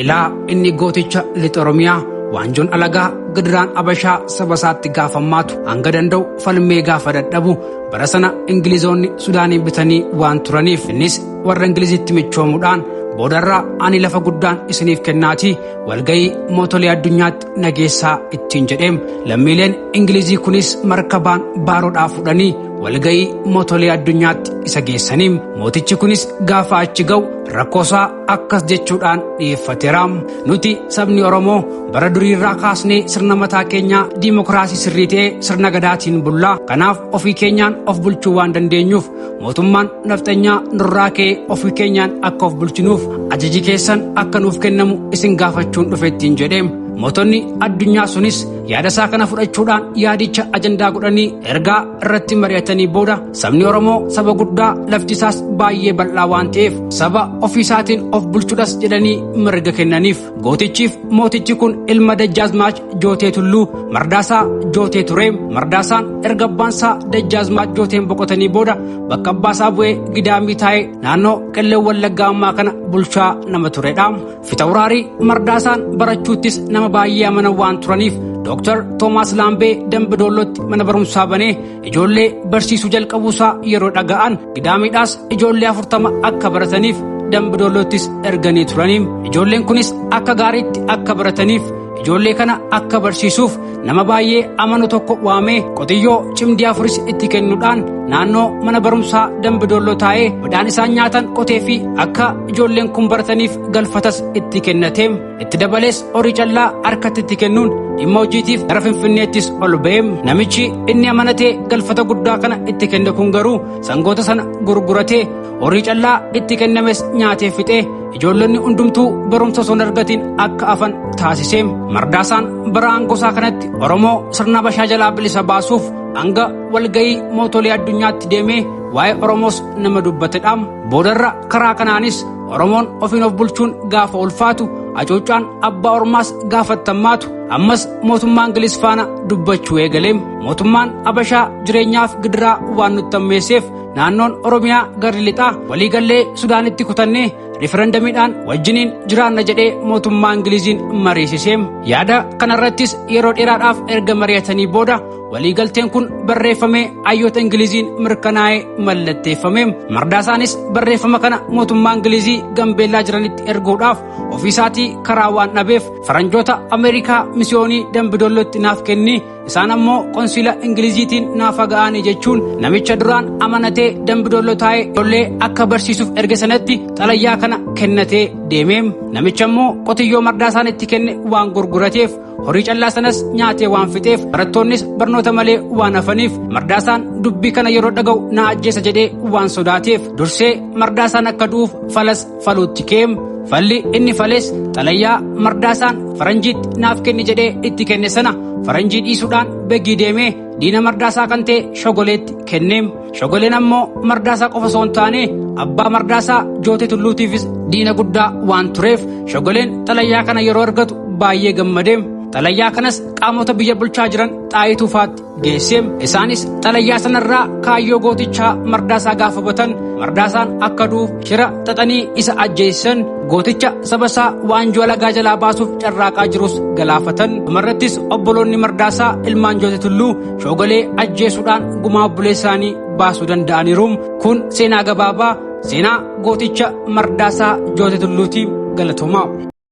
Ilaa inni gooticha lixa Oromiyaa waanjoon alagaa gidiraan Abashaa saba isaatti gaafammaatu hanga danda'u falmee gaafa dadhabu bara sana Ingilizoonni Sudaaniin bitanii waan turaniif innis warra Ingilizitti michoomuudhaan boodarraa ani lafa guddaan isiniif kennaatii walgayii mootolee addunyaatti nageessaa ittiin jedheem lammiileen Ingilizii kunis markabaan baaroodhaa fudhanii walgayii mootolee addunyaatti isa geessaniim mootichi kunis gaafa achi ga'u rakkoosaa akkas jechuudhaan dhiyeeffateeraam. Nuti sabni Oromoo bara duriirraa kaasnee sirna mataa keenyaa diimokiraasii sirrii ta'ee sirna gadaatiin bullaa kanaaf ofii keenyaan of bulchuu waan dandeenyuuf mootummaan nafxanyaa nurraa ka'ee ofii keenyaan akka of bulchinuuf ajaji keessan akka nuuf kennamu isin gaafachuun dhufettiin jedheem. Mootonni addunyaa sunis yaada isaa kana fudhachuudhaan yaadicha ajandaa godhanii ergaa irratti mari'atanii booda sabni Oromoo saba guddaa lafti isaas baay'ee bal'aa waan ta'eef saba ofii isaatiin of bulchuudhas jedhanii mirga kennaniif. Gootichiif mootichi kun ilma Dajjaazmaach Jootee Tulluu Mardaasaa Jootee tureem. Mardaasaan erga abbaansaa Dajjaazmaach Jooteen boqotanii booda bakka abbaasaa bu'ee gidaamii taa'ee naannoo Qellem Wallaggaa ammaa kana bulchaa nama turedha. Fitawuraarii Mardaasaan barachuuttis nama baay'ee amanan waan turaniif Dr. Toomaas Laambee Dambidollootti mana barumsaa banee ijoollee barsiisuu jalqabuusaa yeroo dhaga'an gidaamiidhaas ijoollee 40 akka barataniif Dambidollootis erganii turaniim. Ijoolleen kunis akka gaariitti akka barataniif ijoollee kana akka barsiisuuf nama baay'ee amanu tokko waamee qotiyyoo cimdii 4 itti kennuudhaan naannoo mana barumsaa Dambidolloo taa'ee midhaan isaan nyaatan qotee fi akka ijoolleen kun barataniif galfatas itti kennateem. Itti dabalees horii callaa harkatti itti kennuun dhimma hojiitiif gara Finfinneettis ol ba'eem. Namichi inni amanatee galfata guddaa kana itti kenne kun garuu sangoota sana gurguratee horii callaa itti kennames nyaatee fixee ijoollonni hundumtuu barumsa osoo hin argatiin akka afan taasiseem. Mardaasaan bara aangosaa kanatti Oromoo sirna Abashaa jalaa bilisa baasuuf hanga walgayii mootolee addunyaatti deemee waa'ee Oromoos nama dubbatedhaam. Boodarra karaa kanaanis Oromoon ofiin of bulchuun gaafa ulfaatu hacuuccaan abbaa ormaas gaafattammaatu ammas mootummaan Ingiliz faana dubbachuu eegaleem. Mootummaan Abashaa jireenyaaf gidiraa waan nutti ammeesseef naannoon Oromiyaa garri lixaa waliigallee Sudaanitti kutannee riferendamiidhaan wajjiniin jiraanna jedhee mootummaa Ingiliziin mariisiseem. Yaada kanarrattis yeroo dheeraadhaaf erga mari'atanii booda waliigalteen kun barreeffamee hayyoota Ingiliziin mirkanaa'ee mallatteeffameem. Mardaasaanis barreeffama kana mootummaa Ingilizii Gambeellaa jiranitti erguudhaaf ofiisaatii karaa waan dhabeef faranjoota Ameerikaa misiyoonii Dambidollootti naaf kenni isaan ammoo konsiila Ingiliziitiin naaf ga'anii jechuun namicha duraan amanatee Dambidolloo taa'ee ijoollee akka barsiisuuf erge sanatti xalayyaa kana kennatee deemeem. Namicha ammoo qotiyyoo Mardaasaan itti kenne waan gurgurateef horii callaa sanas nyaatee waan fixeef barattoonnis barnoota malee waan hafaniif Mardaasaan dubbii kana yeroo dhaga'u na ajjeesa jedhee waan sodaateef dursee Mardaasaan akka du'uuf falas faluutti keem. Falli inni fales xalayyaa Mardaasaan faranjiitti naaf kenni jedhee itti kenne sana faranjii dhiisuudhaan beggii deemee diina Mardaasaa kan ta'e Shogoleetti kenneem. Shogoleen ammoo Mardaasaa qofa osoo hin taane abbaa Mardaasaa Jootee Tulluutiifis diina guddaa waan tureef Shogoleen xalayyaa kana yeroo argatu baay'ee gammadeem. Xalayyaa kanas qaamota biyya bulchaa jiran Xaayituufaatti geesseem. Isaanis xalayyaa sanarraa kaayyoo gootichaa Mardaasaa gaafa hubatan Mardaasaan akka du'uuf shira xaxanii isa ajjeessan gooticha saba isaa waanjoo alagaa jalaa baasuuf carraaqaa jirus galaafatan. Dhumarrattis obboloonni Mardaasaa ilmaan Jootee Tulluu Shogolee ajjeesuudhaan gumaa obbolee isaanii baasuu danda'aniiruum. Kun seenaa gabaabaa seenaa gooticha Mardaasaa Jootee Tulluutiin galatoomaa.